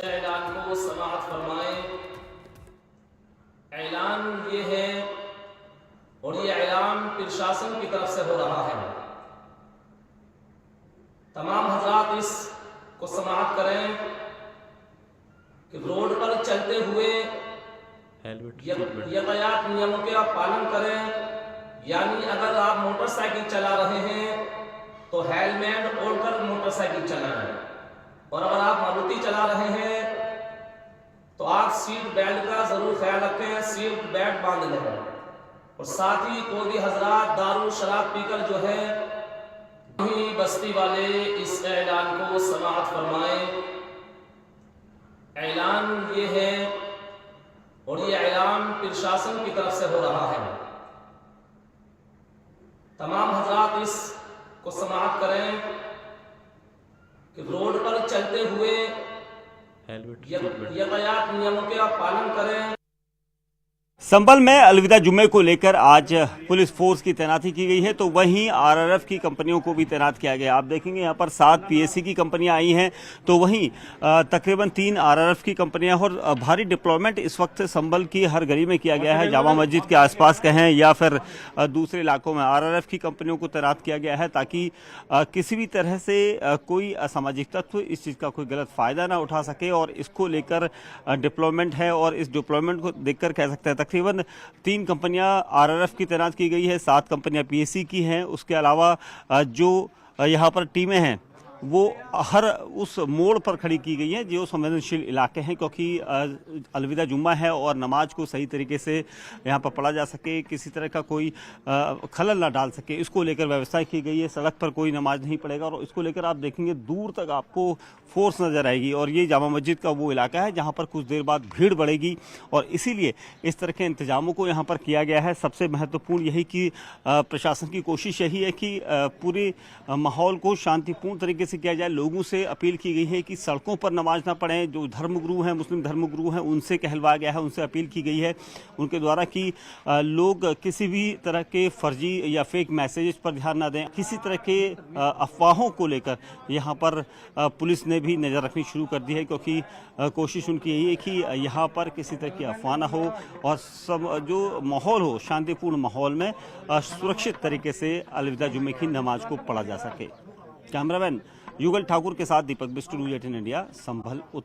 ऐलान को समाअत फरमाएं। ऐलान ये है और ये ऐलान प्रशासन की तरफ से हो रहा है। तमाम हजरात इसको समाअत करें कि रोड पर चलते हुए यातायात नियमों के आप पालन करें। यानी अगर आप मोटरसाइकिल चला रहे हैं तो हेलमेट ओढ़कर मोटरसाइकिल चलाएं, और अगर आप मारुति चला रहे हैं तो आप सीट बेल्ट का जरूर ख्याल रखें, सीट बेल्ट बांध लें। और साथ ही कोई भी हजरात दारू शराब पीकर जो है वही बस्ती वाले इस ऐलान को समाअत फरमाएं। ऐलान ये है और ये ऐलान प्रशासन की तरफ से हो रहा है। तमाम हजरात इसको समाअत करें कि रोड पर चलते हुए यातायात नियमों के आप पालन करें। संभल में अलविदा जुम्मे को लेकर आज पुलिस फोर्स की तैनाती की गई है, तो वहीं आरआरएफ की कंपनियों को भी तैनात किया गया। आप देखेंगे यहाँ पर 7 पीएससी की कंपनियां आई हैं, तो वहीं तकरीबन 3 आरआरएफ की कंपनियां, और भारी डिप्लॉयमेंट इस वक्त संभल की हर गली में किया गया है। जामा मस्जिद के आसपास कहें या फिर दूसरे इलाकों में आरआरएफ की कंपनियों को तैनात किया गया है, ताकि किसी भी तरह से कोई असामाजिक तत्व इस चीज़ का कोई गलत फ़ायदा ना उठा सके। और इसको लेकर डिप्लॉयमेंट है, और इस डिप्लॉयमेंट को देखकर कह सकते हैं तकरीबन 3 कंपनियां आरआरएफ की तैनात की गई है, 7 कंपनियां पीएससी की हैं। उसके अलावा जो यहां पर टीमें हैं वो हर उस मोड़ पर खड़ी की गई हैं जो संवेदनशील इलाके हैं, क्योंकि अलविदा जुम्मा है और नमाज को सही तरीके से यहाँ पर पढ़ा जा सके, किसी तरह का कोई खलल ना डाल सके, इसको लेकर व्यवस्था की गई है। सड़क पर कोई नमाज नहीं पढ़ेगा, और इसको लेकर आप देखेंगे दूर तक आपको फोर्स नज़र आएगी। और ये जामा मस्जिद का वो इलाका है जहाँ पर कुछ देर बाद भीड़ बढ़ेगी, और इसीलिए इस तरह के इंतजामों को यहाँ पर किया गया है। सबसे महत्वपूर्ण यही कि प्रशासन की कोशिश यही है कि पूरे माहौल को शांतिपूर्ण तरीके से किया जाए। लोगों से अपील की गई है कि सड़कों पर नमाज ना पढ़ें। जो धर्मगुरु हैं, मुस्लिम धर्मगुरु हैं, उनसे कहलवाया गया है, उनसे अपील की गई है उनके द्वारा कि लोग किसी भी तरह के फर्जी या फेक मैसेजेस पर ध्यान ना दें। किसी तरह के अफवाहों को लेकर यहाँ पर पुलिस ने भी नज़र रखनी शुरू कर दी है, क्योंकि कोशिश उनकी यही है कि यहाँ पर किसी तरह की अफवाह ना हो और सब जो माहौल हो शांतिपूर्ण माहौल में सुरक्षित तरीके से अलविदा जुम्मे की नमाज को पढ़ा जा सके। कैमरामैन युगल ठाकुर के साथ दीपक बिष्ट, न्यूज़ 18 इंडिया, संभल उत्तर।